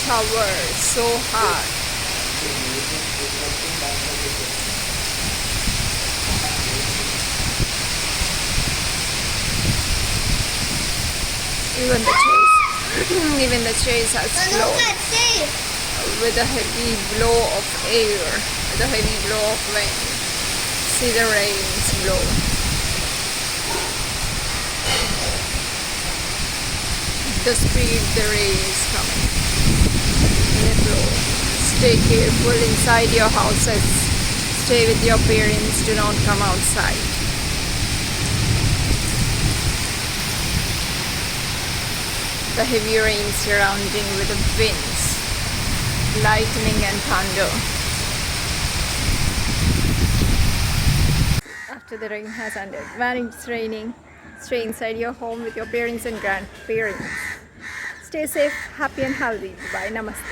shower so hard. Even the chairs, even the chairs has flown with a heavy blow of air, with a heavy blow of wind. See the rains blow. The speed the rain is coming. They blow. Stay careful inside your houses. Stay with your parents. Do not come outside. The heavy rain surrounding with the winds, lightning and thunder. After the rain has ended, when it's raining, stay inside your home with your parents and grandparents. Stay safe, happy and healthy. Bye. Namaste.